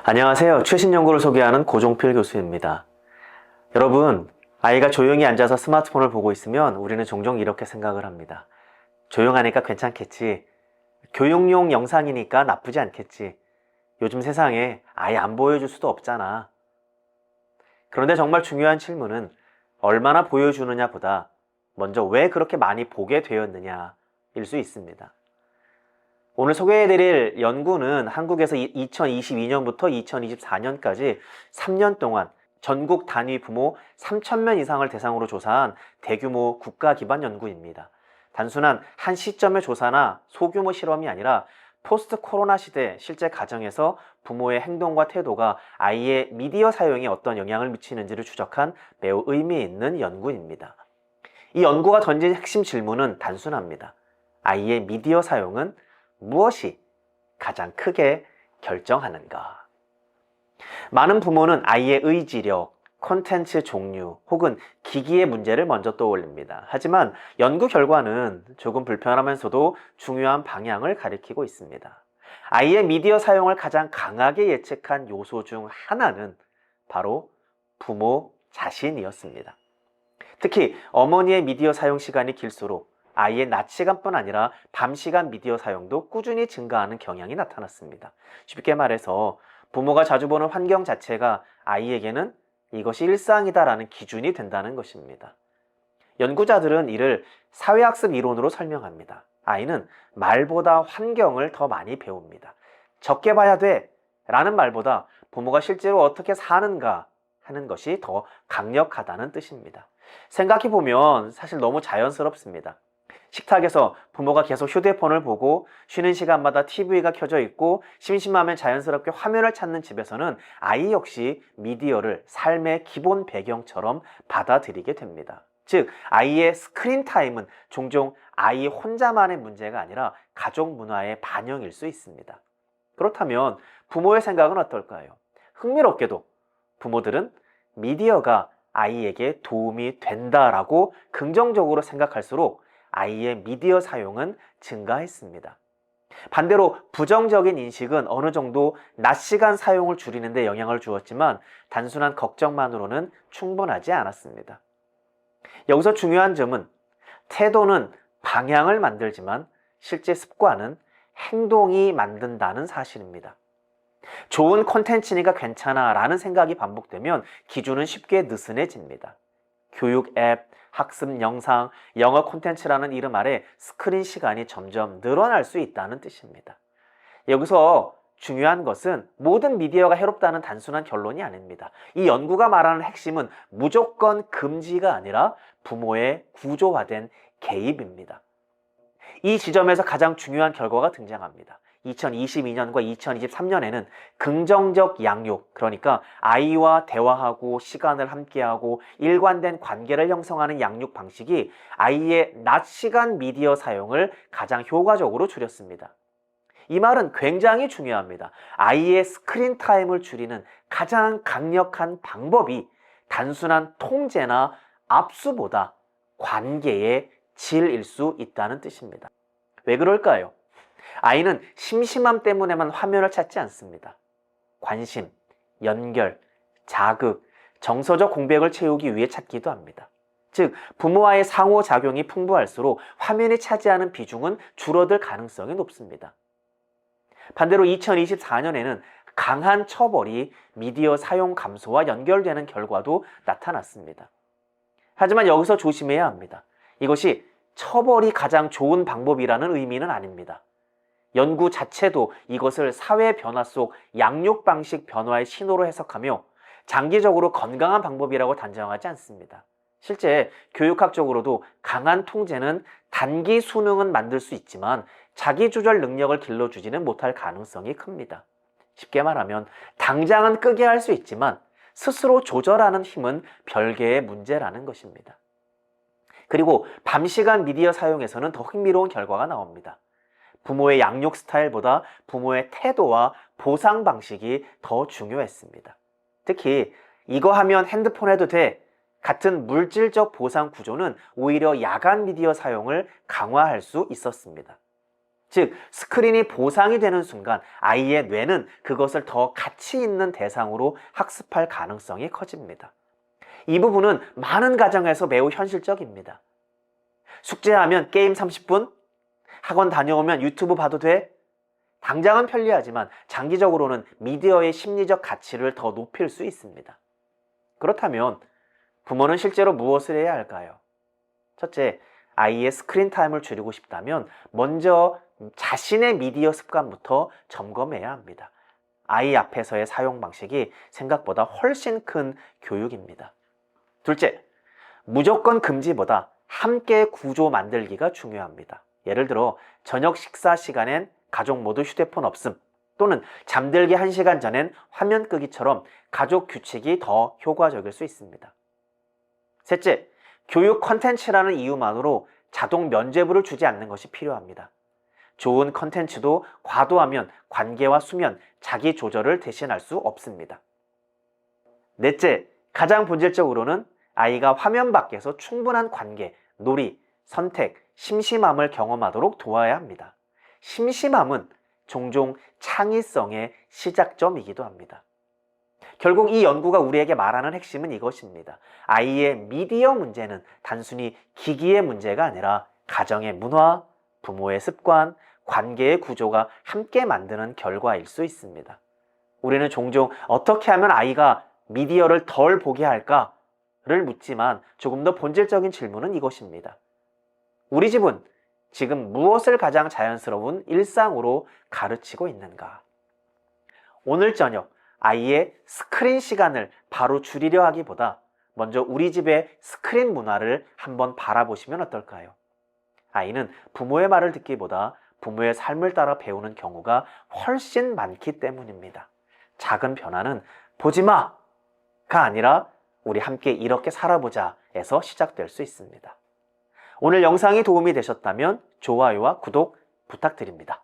안녕하세요. 최신 연구를 소개하는 고종필 교수입니다. 여러분, 아이가 조용히 앉아서 스마트폰을 보고 있으면 우리는 종종 이렇게 생각을 합니다. 조용하니까 괜찮겠지. 교육용 영상이니까 나쁘지 않겠지. 요즘 세상에 아예 안 보여줄 수도 없잖아. 그런데 정말 중요한 질문은 얼마나 보여주느냐 보다 먼저 왜 그렇게 많이 보게 되었느냐일 수 있습니다. 오늘 소개해드릴 연구는 한국에서 2022년부터 2024년까지 3년 동안 전국 단위 부모 3,000명 이상을 대상으로 조사한 대규모 국가 기반 연구입니다. 단순한 한 시점의 조사나 소규모 실험이 아니라 포스트 코로나 시대 실제 가정에서 부모의 행동과 태도가 아이의 미디어 사용에 어떤 영향을 미치는지를 추적한 매우 의미 있는 연구입니다. 이 연구가 던진 핵심 질문은 단순합니다. 아이의 미디어 사용은 무엇이 가장 크게 결정하는가? 많은 부모는 아이의 의지력, 콘텐츠 종류 혹은 기기의 문제를 먼저 떠올립니다. 하지만 연구 결과는 조금 불편하면서도 중요한 방향을 가리키고 있습니다. 아이의 미디어 사용을 가장 강하게 예측한 요소 중 하나는 바로 부모 자신이었습니다. 특히 어머니의 미디어 사용 시간이 길수록 아이의 낮 시간뿐 아니라 밤 시간 미디어 사용도 꾸준히 증가하는 경향이 나타났습니다. 쉽게 말해서 부모가 자주 보는 환경 자체가 아이에게는 이것이 일상이다라는 기준이 된다는 것입니다. 연구자들은 이를 사회학습 이론으로 설명합니다. 아이는 말보다 환경을 더 많이 배웁니다. 적게 봐야 돼 라는 말보다 부모가 실제로 어떻게 사는가 하는 것이 더 강력하다는 뜻입니다. 생각해보면 사실 너무 자연스럽습니다. 식탁에서 부모가 계속 휴대폰을 보고 쉬는 시간마다 TV가 켜져 있고 심심하면 자연스럽게 화면을 찾는 집에서는 아이 역시 미디어를 삶의 기본 배경처럼 받아들이게 됩니다. 즉, 아이의 스크린 타임은 종종 아이 혼자만의 문제가 아니라 가족 문화의 반영일 수 있습니다. 그렇다면 부모의 생각은 어떨까요? 흥미롭게도 부모들은 미디어가 아이에게 도움이 된다라고 긍정적으로 생각할수록 아이의 미디어 사용은 증가했습니다. 반대로 부정적인 인식은 어느 정도 낮 시간 사용을 줄이는 데 영향을 주었지만 단순한 걱정만으로는 충분하지 않았습니다. 여기서 중요한 점은 태도는 방향을 만들지만 실제 습관은 행동이 만든다는 사실입니다. 좋은 콘텐츠니까 괜찮아 라는 생각이 반복되면 기준은 쉽게 느슨해집니다. 교육 앱, 학습 영상, 영어 콘텐츠라는 이름 아래 스크린 시간이 점점 늘어날 수 있다는 뜻입니다. 여기서 중요한 것은 모든 미디어가 해롭다는 단순한 결론이 아닙니다. 이 연구가 말하는 핵심은 무조건 금지가 아니라 부모의 구조화된 개입입니다. 이 지점에서 가장 중요한 결과가 등장합니다. 2022년과 2023년에는 긍정적 양육, 그러니까 아이와 대화하고 시간을 함께하고 일관된 관계를 형성하는 양육 방식이 아이의 낮 시간 미디어 사용을 가장 효과적으로 줄였습니다. 이 말은 굉장히 중요합니다. 아이의 스크린 타임을 줄이는 가장 강력한 방법이 단순한 통제나 압수보다 관계의 질일 수 있다는 뜻입니다. 왜 그럴까요? 아이는 심심함 때문에만 화면을 찾지 않습니다. 관심, 연결, 자극, 정서적 공백을 채우기 위해 찾기도 합니다. 즉, 부모와의 상호작용이 풍부할수록 화면이 차지하는 비중은 줄어들 가능성이 높습니다. 반대로 2024년에는 강한 처벌이 미디어 사용 감소와 연결되는 결과도 나타났습니다. 하지만 여기서 조심해야 합니다. 이것이 처벌이 가장 좋은 방법이라는 의미는 아닙니다. 연구 자체도 이것을 사회 변화 속 양육 방식 변화의 신호로 해석하며 장기적으로 건강한 방법이라고 단정하지 않습니다. 실제 교육학적으로도 강한 통제는 단기 수능은 만들 수 있지만 자기 조절 능력을 길러주지는 못할 가능성이 큽니다. 쉽게 말하면 당장은 끄게 할 수 있지만 스스로 조절하는 힘은 별개의 문제라는 것입니다. 그리고 밤시간 미디어 사용에서는 더 흥미로운 결과가 나옵니다. 부모의 양육 스타일보다 부모의 태도와 보상 방식이 더 중요했습니다. 특히 이거 하면 핸드폰 해도 돼 같은 물질적 보상 구조는 오히려 야간 미디어 사용을 강화할 수 있었습니다. 즉 스크린이 보상이 되는 순간 아이의 뇌는 그것을 더 가치 있는 대상으로 학습할 가능성이 커집니다. 이 부분은 많은 가정에서 매우 현실적입니다. 숙제하면 게임 30분? 학원 다녀오면 유튜브 봐도 돼? 당장은 편리하지만 장기적으로는 미디어의 심리적 가치를 더 높일 수 있습니다. 그렇다면 부모는 실제로 무엇을 해야 할까요? 첫째, 아이의 스크린 타임을 줄이고 싶다면 먼저 자신의 미디어 습관부터 점검해야 합니다. 아이 앞에서의 사용 방식이 생각보다 훨씬 큰 교육입니다. 둘째, 무조건 금지보다 함께 구조 만들기가 중요합니다. 예를 들어 저녁 식사 시간엔 가족 모두 휴대폰 없음, 또는 잠들기 1시간 전엔 화면 끄기처럼 가족 규칙이 더 효과적일 수 있습니다. 셋째, 교육 컨텐츠라는 이유만으로 자동 면죄부를 주지 않는 것이 필요합니다. 좋은 컨텐츠도 과도하면 관계와 수면, 자기 조절을 대신할 수 없습니다. 넷째, 가장 본질적으로는 아이가 화면 밖에서 충분한 관계, 놀이, 선택, 심심함을 경험하도록 도와야 합니다. 심심함은 종종 창의성의 시작점이기도 합니다. 결국 이 연구가 우리에게 말하는 핵심은 이것입니다. 아이의 미디어 문제는 단순히 기기의 문제가 아니라 가정의 문화, 부모의 습관, 관계의 구조가 함께 만드는 결과일 수 있습니다. 우리는 종종 어떻게 하면 아이가 미디어를 덜 보게 할까를 묻지만 조금 더 본질적인 질문은 이것입니다. 우리 집은 지금 무엇을 가장 자연스러운 일상으로 가르치고 있는가? 오늘 저녁 아이의 스크린 시간을 바로 줄이려 하기보다 먼저 우리 집의 스크린 문화를 한번 바라보시면 어떨까요? 아이는 부모의 말을 듣기보다 부모의 삶을 따라 배우는 경우가 훨씬 많기 때문입니다. 작은 변화는 보지 마가 아니라 우리 함께 이렇게 살아보자에서 시작될 수 있습니다. 오늘 영상이 도움이 되셨다면 좋아요와 구독 부탁드립니다.